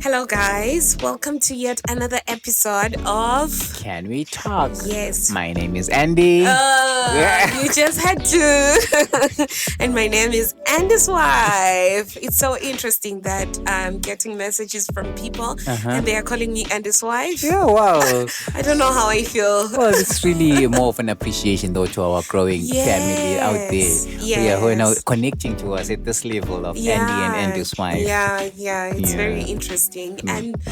Hello, guys. Welcome to yet another episode of. Can we talk? Yes. My name is Andy. You just had to. And my name is Andy's wife. It's so interesting that I'm getting messages from people and they are calling me Andy's wife. Yeah, wow. I don't know how I feel. Well, it's really more of an appreciation though to our growing family out there. Yes. Who are now connecting to us at this level of Andy and Andy's wife. Yeah. It's very interesting. And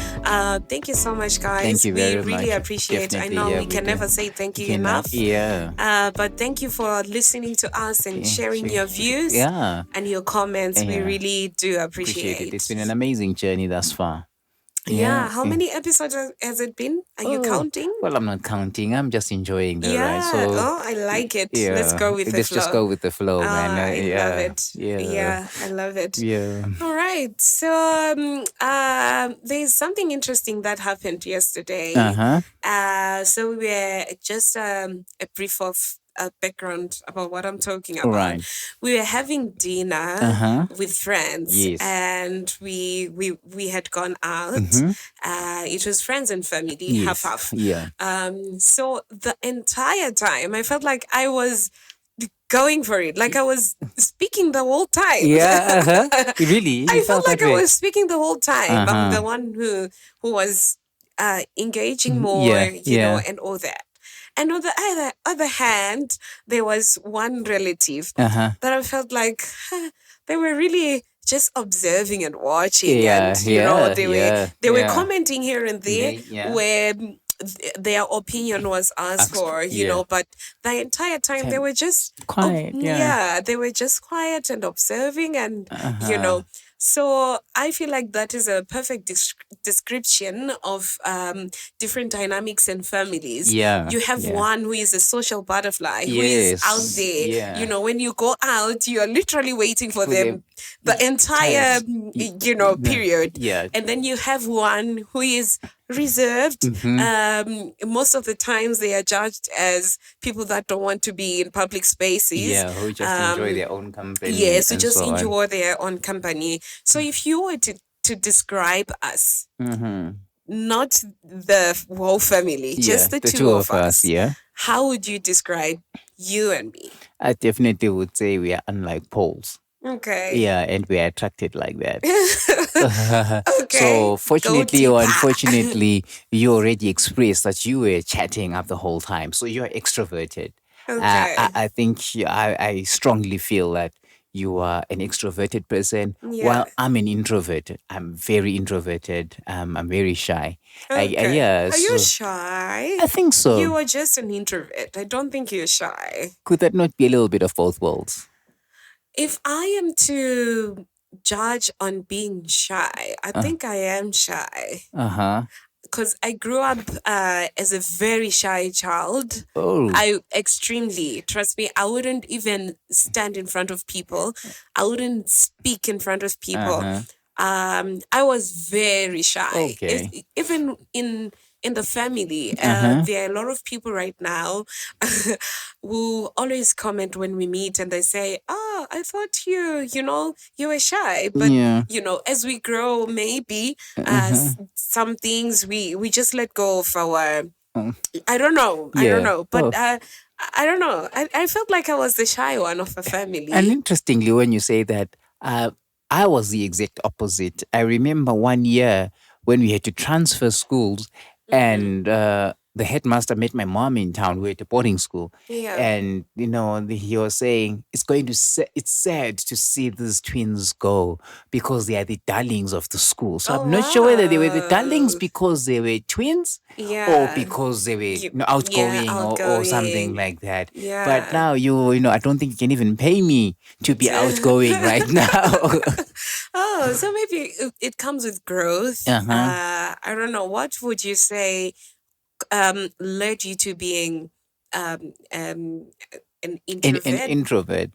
thank you so much, guys. Thank you very much. We really appreciate it. I Definitely, know we can never say thank you enough. Yeah. But thank you for listening to us and sharing your views and your comments. We really do appreciate it. It's been an amazing journey thus far. Yeah. How many episodes has it been? Are you counting? Well, I'm not counting. I'm just enjoying the ride. So, I like it. Let's go with the flow. Let's just go with the flow, man. I love it. Yeah, I love it. Yeah. All right. So there's something interesting that happened yesterday. So we were just a brief of background about what I'm talking about. Right. We were having dinner with friends, and we had gone out. It was friends and family, half. Yeah. So the entire time, I felt like I was going for it, like I was speaking the whole time. Yeah. Really? I felt like I was speaking the whole time. I'm the one who was engaging more, you know, and all that. And on the other hand, there was one relative that I felt like they were really just observing and watching, and you know, they were commenting here and there where their opinion was asked for, you know, but the entire time they were just quiet. They were just quiet and observing, and you know. So I feel like that is a perfect description of different dynamics and families. Yeah. You have one who is a social butterfly, who is out there. Yeah. You know, when you go out, you are literally waiting for them the entire, you know, period. Yeah. And then you have one who is reserved. Most of the times they are judged as people that don't want to be in public spaces. Yeah, who just enjoy their own company. Yes, who just enjoy their own company. So if you were to describe us, not the whole family, just the two of us, how would you describe you and me? I definitely would say we are unlike poles. Okay. Yeah, and we are attracted like that. Okay. So fortunately or unfortunately, you already expressed that you were chatting up the whole time. So you're extroverted. Okay. I think I strongly feel that you are an extroverted person, while I'm an introvert. I'm very introverted. I'm very shy. Okay. Are you shy? I think so. You are just an introvert. I don't think you're shy. Could that not be a little bit of both worlds? If I am to judge on being shy, I think I am shy. Because I grew up as a very shy child. I extremely, trust me, I wouldn't even stand in front of people. I wouldn't speak in front of people. I was very shy. Okay. Even in the family, there are a lot of people right now who always comment when we meet, and they say, "Oh, I thought you know, you were shy." But you know, as we grow, maybe some things we just let go of our. I don't know. But I don't know. I felt like I was the shy one of the family. And interestingly, when you say that, I was the exact opposite. I remember one year when we had to transfer schools, and the headmaster met my mom in town. We were at a boarding school, and you know he was saying it's sad to see these twins go because they are the darlings of the school. So I'm not sure whether they were the darlings because they were twins, or because they were outgoing, or something like that. Yeah. But now you know I don't think you can even pay me to be outgoing right now. Oh, so maybe it comes with growth. I don't know. What would you say led you to being an introvert? An introvert.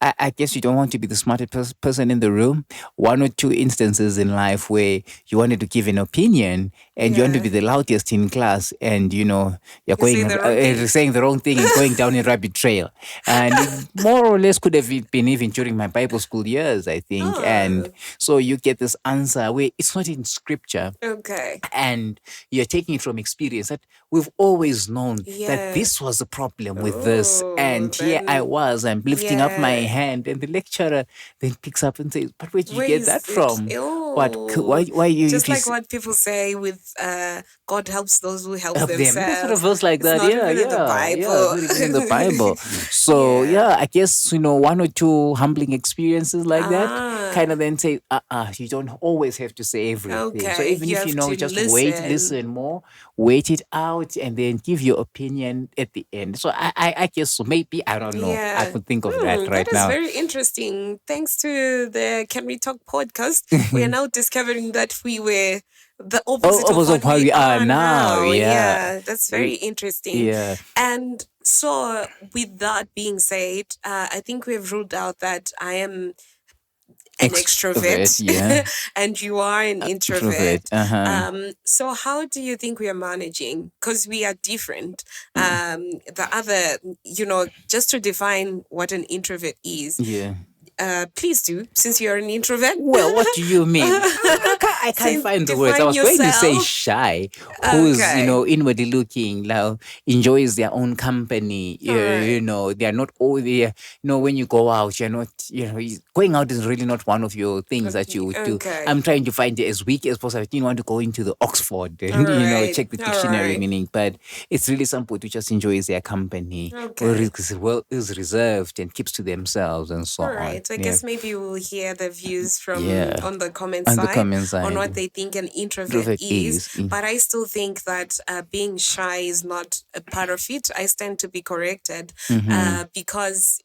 I guess you don't want to be the smartest person in the room. One or two instances in life where you wanted to give an opinion and you want to Yeah. be the loudest in class, and you're You say going the wrong thing. saying the wrong thing and going down a rabbit trail. And it more or less could have been even during my Bible school years, I think. And Oh, so you get this answer where it's not in scripture, okay. and you're taking it from experience, that we've always known that Yeah. this was the problem with this, Oh, and here I then, was, I'm lifting up my yeah. hand, and the lecturer then picks up and says, but where did you Where get that is it? from? Oh, Why you just if you like what people say with God helps those who help of them. That's sort of themselves. verse like It's that. not Yeah, even in the yeah, yeah. It's Bible. not even in the Bible. So Yeah. yeah, I guess one or two humbling experiences like that Ah, kind of then say, you don't always have to say everything. So okay. even You if have to just wait, listen. listen more, wait it out, and then give your opinion at the end. So I guess so. Maybe I don't know. I Yeah. could think of that That right is now. very interesting. Thanks to the Can We Talk podcast, we are now discovering that we were the Oh, opposite of also what how we we are are now. now. Yeah. Yeah, that's very We, interesting. yeah. And so, with that being said, I think we've ruled out that I am an Extrovert. extrovert Yeah. and you are an introvert. Introvert. Uh-huh. So how do you think we are managing? Because we are different. The other, just to define what an introvert is, Yeah. please do, since you're an introvert. Well, what do you mean? I can't Since find the words. I define was going to say yourself. shy, who's, Okay. inwardly looking, now enjoys their own company. All right. They are not all there. When you go out, you're not, going out is really not one of your things that you would do. Okay. I'm trying to find it as weak as possible. I didn't want to go into the Oxford All and, right. check the All dictionary right. meaning, but it's really somebody who just enjoys their company, or Okay. is reserved and keeps to themselves and so All on. right. I Yeah. guess maybe we'll hear the views from Yeah. on the comment On the side comment on what side. they think an introvert Introvert is. is. But I still think that being shy is not a part of it. I stand to be corrected because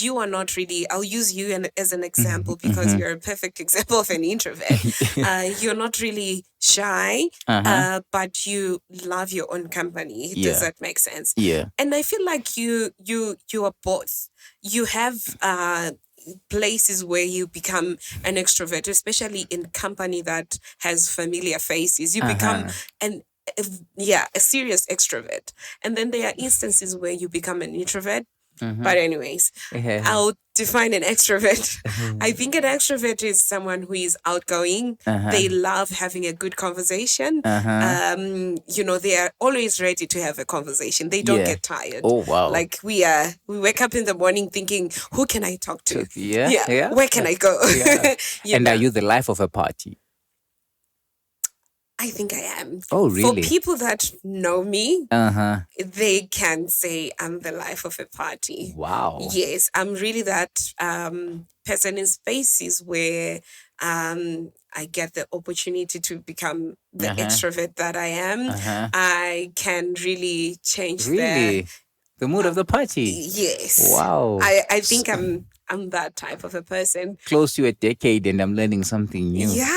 you are not really. I'll use you as an example because you're a perfect example of an introvert. You're not really shy, but you love your own company. Does Yeah. that make sense? Yeah. And I feel like you are both. You have places where you become an extrovert, especially in company that has familiar faces. You become an a serious extrovert. And then there are instances where you become an introvert. But anyways, Yeah. I'll define an extrovert. I think an extrovert is someone who is outgoing. They love having a good conversation. They are always ready to have a conversation. They don't Yeah. get tired. Oh wow. Like we wake up in the morning thinking, who can I talk to? Yeah. Yeah. Where can I go? Yeah. You And know. are you the life of a party? I think I am. Oh For really? people that know me, Uh-huh. they can say I'm the life of a party. Wow. Yes, I'm really that person in spaces where I get the opportunity to become the extrovert that I am. I can really change Really? The mood of the party. Yes. Wow. I think I'm that type of a person. Close to a decade and I'm learning something new. Yeah.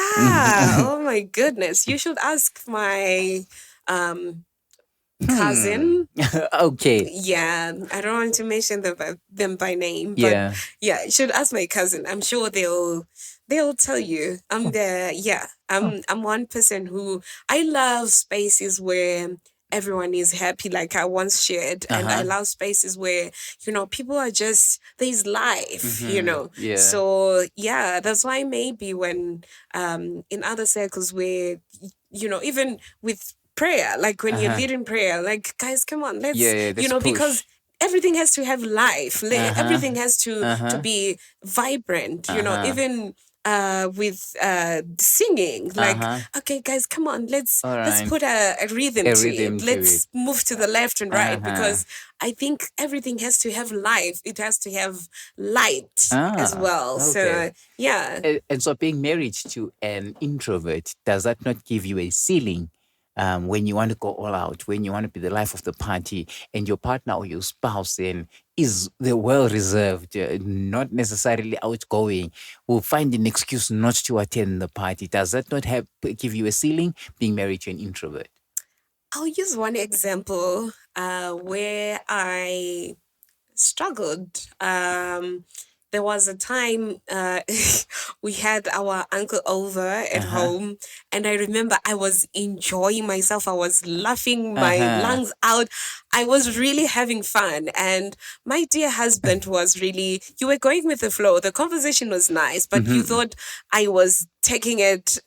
Oh my goodness. You should ask my cousin. Okay. Yeah, I don't want to mention them by name, but Yeah. yeah, you should ask my cousin. I'm sure they'll tell you. I'm one person who I love spaces where everyone is happy, like I once shared, and I love spaces where people are just there's life. Yeah. So yeah, that's why maybe when in other circles where even with prayer, like when you're leading prayer, like guys, come on, let's let's push. because everything has to have life. Everything has to be vibrant. Even with singing, like okay, guys, come on, let's right. put a rhythm to rhythm it. to Let's it. move to the left and right because I think everything has to have life. It has to have light as well. Okay. So yeah. And so being married to an introvert, does that not give you a ceiling when you want to go all out, when you want to be the life of the party, and your partner or your spouse then is the well reserved, not necessarily outgoing, will find an excuse not to attend the party? Does that not give you a ceiling, being married to an introvert? I'll use one example where I struggled. there was a time we had our uncle over at home, and I remember I was enjoying myself. I was laughing my lungs out. I was really having fun, and my dear husband was really. You were going with the flow. The conversation was nice, but you thought I was taking it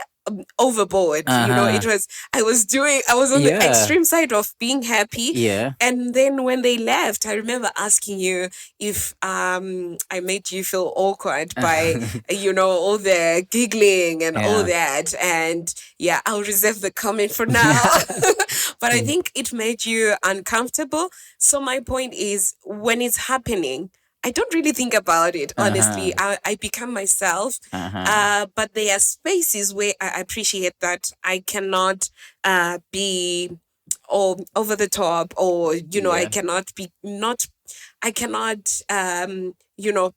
overboard. It was I was on the extreme side of being happy. Yeah. And then when they left, I remember asking you if I made you feel awkward by all the giggling and all that. And yeah, I'll reserve the comment for now. But I think it made you uncomfortable. So my point is, when it's happening, I don't really think about it, honestly. I become myself. But there are spaces where I appreciate that I cannot be over the top, or I cannot be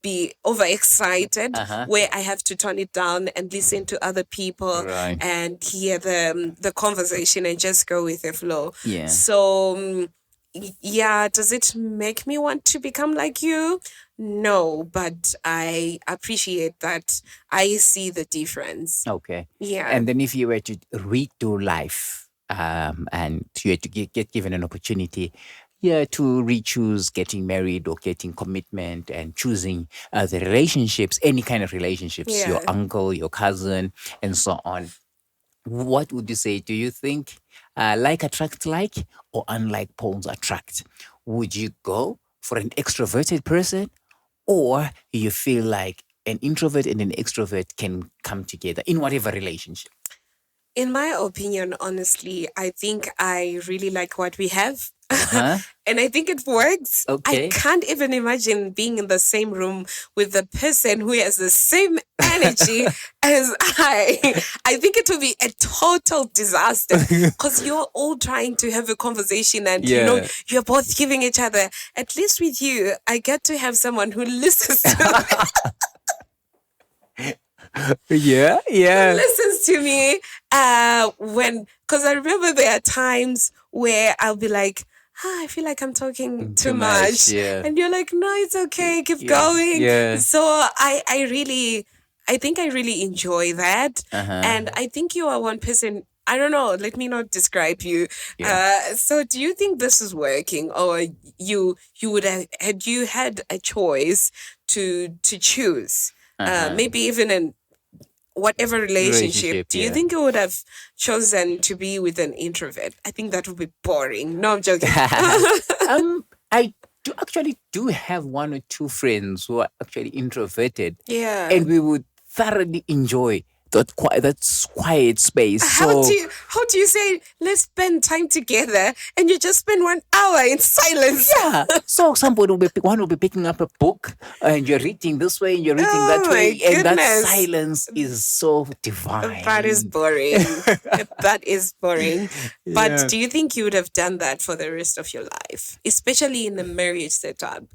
be overexcited, where I have to turn it down and listen to other people and hear the conversation and just go with the flow. Yeah. So yeah, does it make me want to become like you? No, but I appreciate that I see the difference. Okay. Yeah. And then if you were to redo life, and you had to get given an opportunity, to re-choose getting married or getting commitment and choosing the relationships, any kind of relationships, your uncle, your cousin, and so on. What would you say? Do you think like attracts like, or unlike poles attract? Would you go for an extroverted person, or you feel like an introvert and an extrovert can come together in whatever relationship? In my opinion, honestly, I think I really like what we have. And I think it works. Okay. I can't even imagine being in the same room with the person who has the same energy as I. I think it will be a total disaster, because you're all trying to have a conversation and you're both giving each other. At least with you, I get to have someone who listens to me. Listens to me because I remember there are times where I'll be like, I feel like I'm talking too much. And you're like, no, it's okay, keep going. So I think I really enjoy that. And I think you are one person. I don't know, let me not describe you. So do you think this is working, or you would have, had you had a choice to choose, maybe even in whatever relationship, do you think you would have chosen to be with an introvert? I think that would be boring. No, I'm joking. I do have one or two friends who are actually introverted. Yeah. And we would thoroughly enjoy that quiet space. How do you say, let's spend time together, and you just spend 1 hour in silence? Yeah. So one will be picking up a book, and you're reading this way, and you're reading that way, and that silence is so divine. That is boring. That is boring. But do you think you would have done that for the rest of your life, especially in a marriage setup?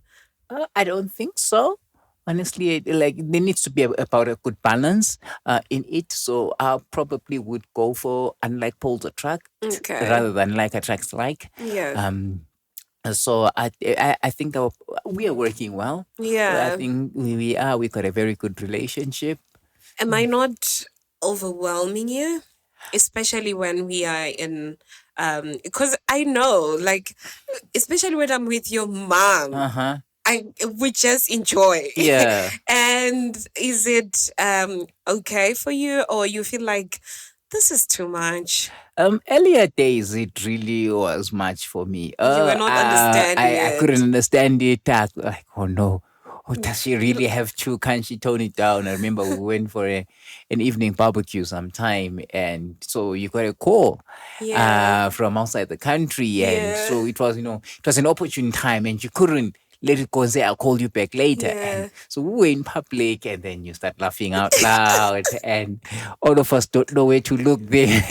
I don't think so. Honestly, like, there needs to be about a good balance in it. So I probably would go for unlike poles attract rather than like attracts like. Yeah. So I think we are working well. Yeah. I think we are. We got a very good relationship. Am I not overwhelming you, especially when we are in? Because I know, like, especially when I'm with your mom. We just enjoy. Yeah. And is it okay for you, or you feel like this is too much? Earlier days, it really was much for me. You were not understanding I couldn't understand it. I was like, oh no. Oh, does she really have to? Can she tone it down? I remember we went for an evening barbecue sometime, and so you got a call from outside the country, and so it was, it was an opportune time, and you couldn't let it go and say, I'll call you back later. And so we were in public, and then you start laughing out loud, and all of us don't know where to look there.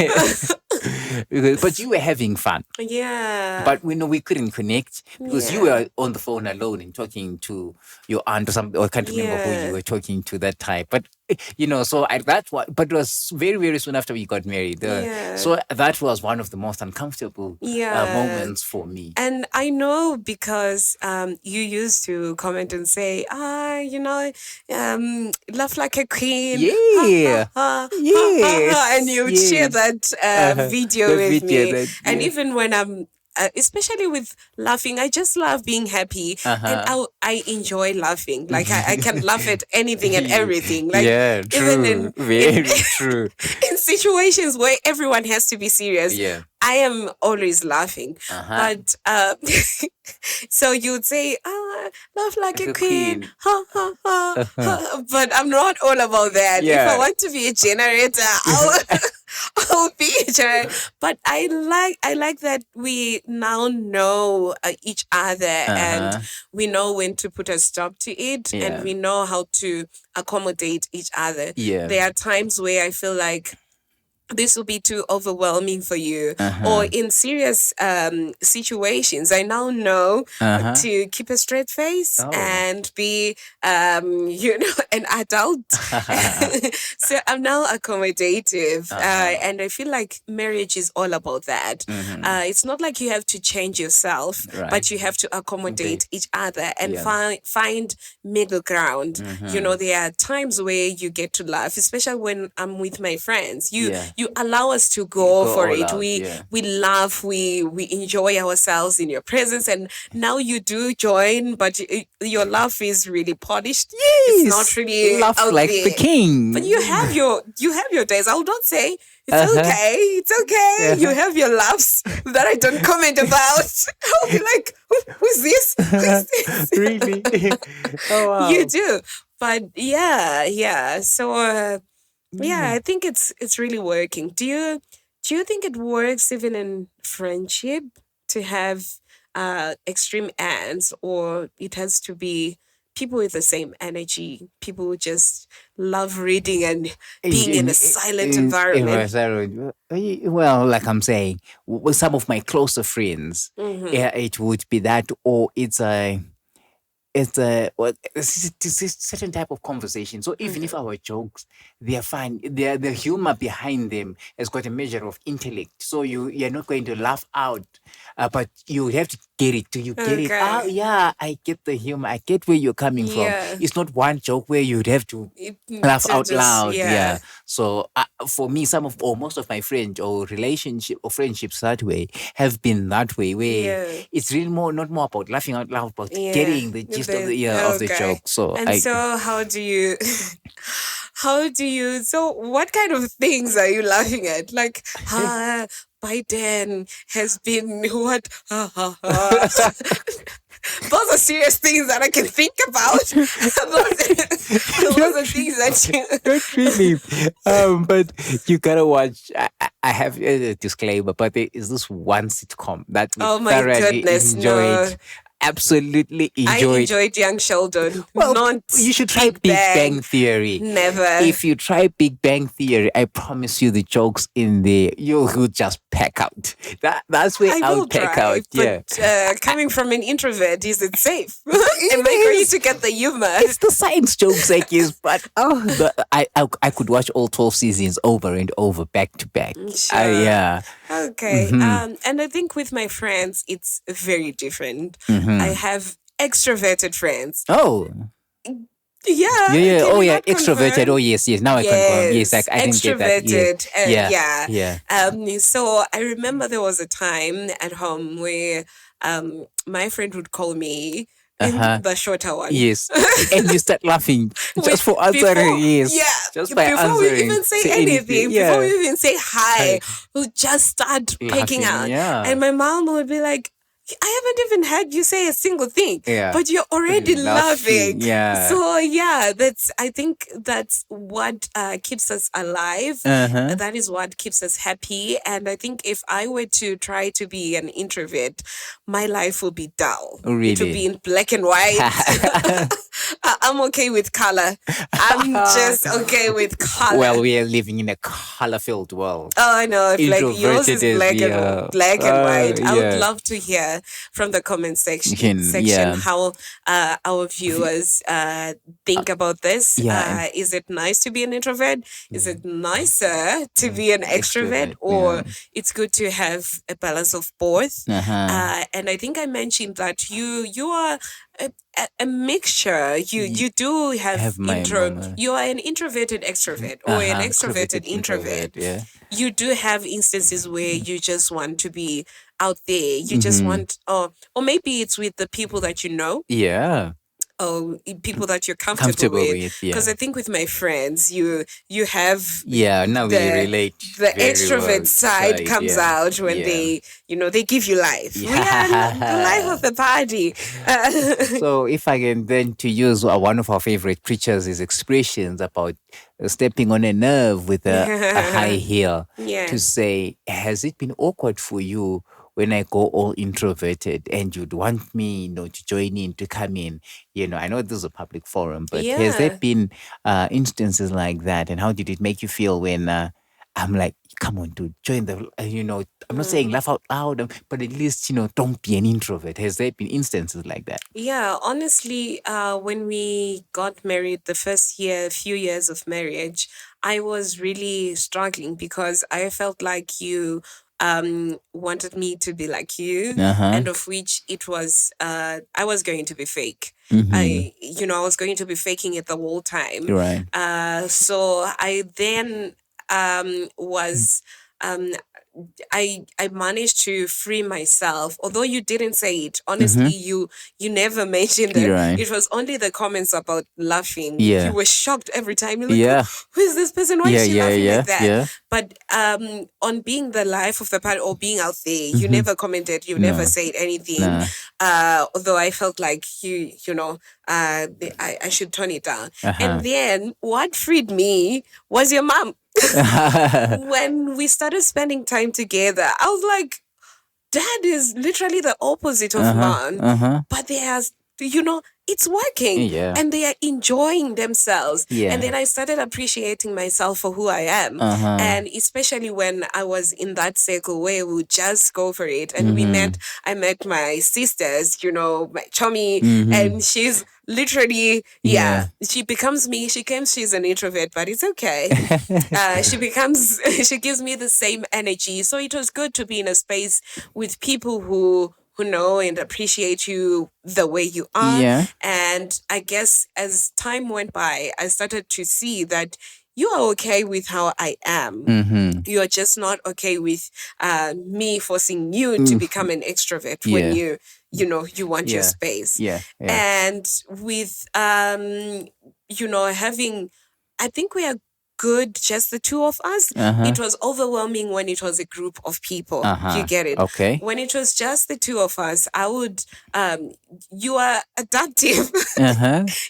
But you were having fun. Yeah. But we couldn't connect because you were on the phone alone and talking to your aunt or something, or I can't remember who you were talking to that time. But So that's what, but it was very, very soon after we got married. Yeah. So that was one of the most uncomfortable Yeah. moments for me. And I know because you used to comment and say, laugh like a queen. Yeah. Yes. And you would share that video The with video me. that- And yeah. even when I'm, especially with laughing, I just love being happy. And I enjoy laughing. Like I can laugh at anything and everything. Like Yeah, even true. Very true. in situations where everyone has to be serious, Yeah. I am always laughing. But so you would say, laugh like a queen. Ha, ha, ha, ha. But I'm not all about that. If I Yeah. want to be a generator, I'll be a generator. But I like that we now know each other and we know when to put a stop to it Yeah. and we know how to accommodate each other. Yeah. There are times where I feel like this will be too overwhelming for you, or in serious situations I now know to keep a straight face and be an adult. So I'm now accommodative, and I feel like marriage is all about that. It's not like you have to change yourself, but you have to accommodate each other and find middle ground. There are times where you get to laugh, especially when I'm with my friends. You allow us to go for all it. out, We laugh, we enjoy ourselves in your presence, and now you do join, but your laugh is really polished. It's not really laugh out like there. the king. But you have your days. I will not say it's okay. It's okay. You have your laughs that I don't comment about. I'll be like, who's this? Who's this? Really? Oh wow. You do. But yeah. So I think it's really working. Do you think it works even in friendship to have extreme ends, or it has to be people with the same energy, people who just love reading and being in a silent environment? Well, like I'm saying, with some of my closer friends, it would be that, or it's a certain type of conversation. So even if our jokes, they are fine, the humor behind them has got a measure of intellect. So you're not going to laugh out, but you have to get it. Do you get it? Oh yeah, I get the humor. I get where you're coming from. It's not one joke where you'd have to laugh out loud. Yeah. So for me, most of my friends or relationship or friendships that way have been that way, where it's really not more about laughing out loud, but getting the gist of the joke. So so how do you so what kind of things are you laughing at? Like Biden has been what? Those are serious things that I can think about. Those are things that you not really. But you gotta watch. I have a disclaimer, but there is this one sitcom that we thoroughly enjoyed. Absolutely enjoyed. I enjoyed Young Sheldon. Well, you should try Big Bang Theory. Never. If you try Big Bang Theory, I promise you the jokes in there, you'll just pack out. That's where I'll pack out. But coming from an introvert, is it safe? Am I going to get the humor? It's the science jokes, I guess. But I could watch all 12 seasons over and over, back to back. Sure. Yeah. Okay. And I think with my friends, it's very different. I have extroverted friends. Oh. Yeah. Oh, yeah. Extroverted. Confirm? Oh, yes. Now I confirm. Yes, I didn't get that. Yeah. So I remember there was a time at home where my friend would call me the shorter one. Yes. And you start laughing just for answering. Yes. Yeah. Just by before answering. We even say anything, before we even say hi, we'll just start picking out. Yeah. And my mom would be like, I haven't even heard you say a single thing, but you're already laughing. Yeah. So I think that's what keeps us alive. That is what keeps us happy. And I think if I were to try to be an introvert, my life will be dull. Really? It will be in black and white. I'm okay with color. I'm just okay with Well, color. we are living in a color-filled world. Oh, I know. If like yours Introverted is is black and white, I would yeah. love to hear from the comment section Yeah. how our viewers think about this. Yeah, and Is it nice to be an introvert? Is it nicer to be an extrovert? extrovert. Or it's good to have a balance of both? Uh-huh. And I think I mentioned that you are a mixture. You do have My moment. you are an introverted extrovert or an Uh-huh. extroverted introvert. Yeah. You do have instances where you just want to be out there. You just want, or maybe it's with the people that you know, Yeah. or people that you're comfortable Comfortable with. with, Because yeah. I think with my friends, you have Yeah, now we the relate the very well extrovert side comes yeah. out when Yeah. they give you life. We are the life of the party. So if I can then to use one of our favorite preachers' expressions about stepping on a nerve with a high heel, Yeah. to say, has it been awkward for you when I go all introverted and you'd want me, to join in, to come in? I know this is a public forum, but has there Yeah. been instances like that? And how did it make you feel when I'm like, come on, dude, join the, I'm not saying laugh out loud, but at least, don't be an introvert. Has there been instances like that? Yeah, honestly, when we got married, the first few years of marriage, I was really struggling because I felt like you wanted me to be like you, Uh-huh. and of which it was I was going to be fake. Mhm. I was going to be faking it the whole time. Right. So I then was um I managed to free myself. Although you didn't say it, honestly, you never mentioned it. Right. It was only the comments about laughing. Yeah. You were shocked every time. You're like, Yeah. who is this person? Why is she laughing like that? Yeah. But on being the life of the party or being out there, you never commented. You never said anything. Nah. Although I felt like I should turn it down. And then what freed me was your mom. When we started spending time together, I was like, Dad is literally the opposite of mom, but it's working. Yeah. And they are enjoying themselves. Yeah. And then I started appreciating myself for who I am. And especially when I was in that circle where we would just go for it. And I met my sisters, my chummy, and she's literally, she becomes me. She's an introvert, but it's okay. She gives me the same energy. So it was good to be in a space with people who know and appreciate you the way you are. Yeah. And I guess as time went by, I started to see that you are okay with how I am. You are just not okay with me forcing you to become an extrovert when you want your space. Yeah. And with having, I think we are good, just the two of us. It was overwhelming when it was a group of people. You get it? Okay. When it was just the two of us, I would you are adaptive.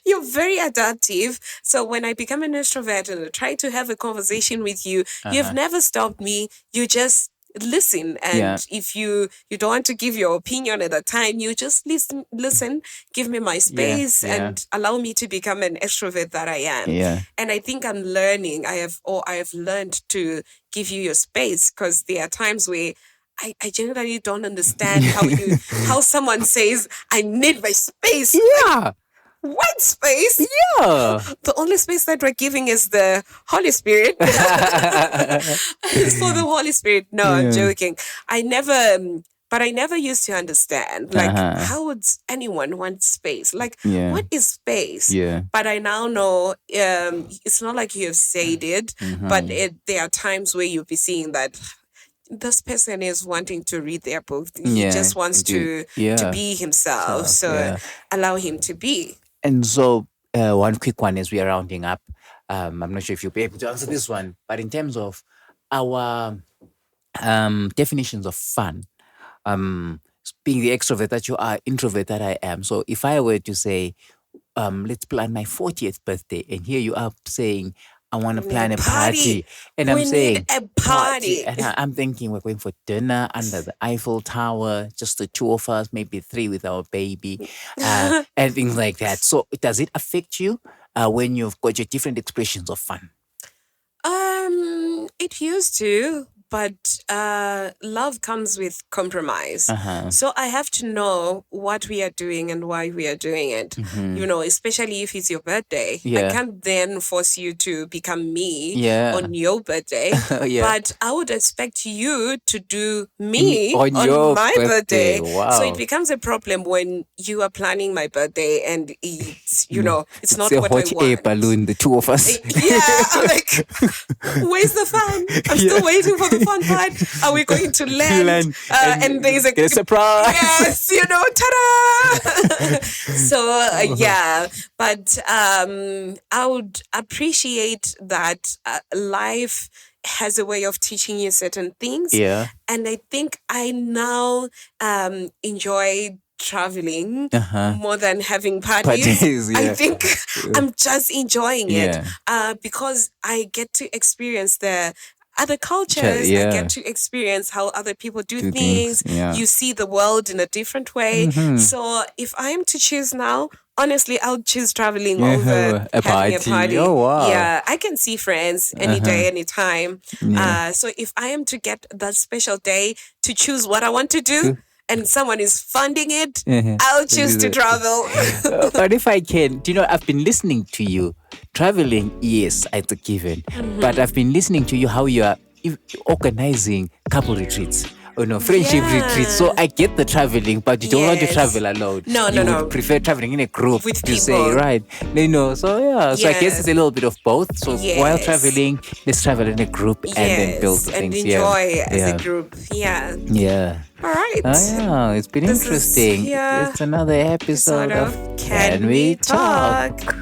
You're very adaptive. So when I become an extrovert and I try to have a conversation with you, you've never stopped me. You just listen, and if you don't want to give your opinion at the time, you just listen, give me my space and allow me to become an extrovert that I am. And I think I'm learning. I have learned to give you your space, because there are times where I generally don't understand how someone says, I need my space. Yeah. What space? Yeah. The only space that we're giving is the Holy Spirit. It's for the Holy Spirit. No, I'm joking. I never used to understand, like, how would anyone want space? Like, what is space? Yeah. But I now know it's not like you have said it, but there are times where you'll be seeing that this person is wanting to read their book. He just wants to be himself. So allow him to be. And so, one quick one as we are rounding up. I'm not sure if you'll be able to answer this one, but in terms of our definitions of fun, being the extrovert that you are, introvert that I am. So if I were to say, let's plan my 40th birthday, and here you are saying, I want to We need plan a a party. party. And We I'm need saying, a party. And I'm thinking we're going for dinner under the Eiffel Tower, just the two of us, maybe three with our baby, and things like that. So does it affect you when you've got your different expressions of fun? It used to, but love comes with compromise. So I have to know what we are doing and why we are doing it. You know, especially if it's your birthday. I Yeah. can't then force you to become me Yeah. on your birthday. Yeah. But I would expect you to do In- me on on your my birthday. birthday. So it Wow. becomes a problem when you are planning my birthday and it's, you know, it's not a what I hot air want. balloon, the two of us. Yeah, I'm like, where's the fun? I'm still waiting for the fun part. Are we going to land? Land, And there's get a surprise. yes, you know, ta-da! So yeah, but I would appreciate that life has a way of teaching you certain things. Yeah. And I think I now enjoy traveling more than having parties. Parties, I yeah. think I'm just enjoying it Yeah. because I get to experience the other cultures. I yeah. get to experience how other people do Do things. things, yeah. You see the world in a different way. So if I am to choose now, honestly, I'll choose traveling over A having a party. party. Oh, wow. Yeah, I can see friends any day, anytime. Yeah. So if I am to get that special day to choose what I want to do, and someone is funding it, I'll choose to travel. But if I can, do you know, I've been listening to you. Traveling, yes, it's a given. But I've been listening to you how you are organizing couple retreats. Oh no, friendship retreats. So I get the traveling, but you don't want to Yes. travel alone. No, you no, would no. prefer traveling in a group With to say, people. right? You know, so yeah. So I guess Yes. it's a little bit of both. So while Yes. traveling, let's travel in a group and then build Yes, and things. enjoy as yeah. a group. Yeah. Yeah. All right. Oh, yeah, it's been This is- interesting. yeah, It's another episode Sort of of Can We Talk?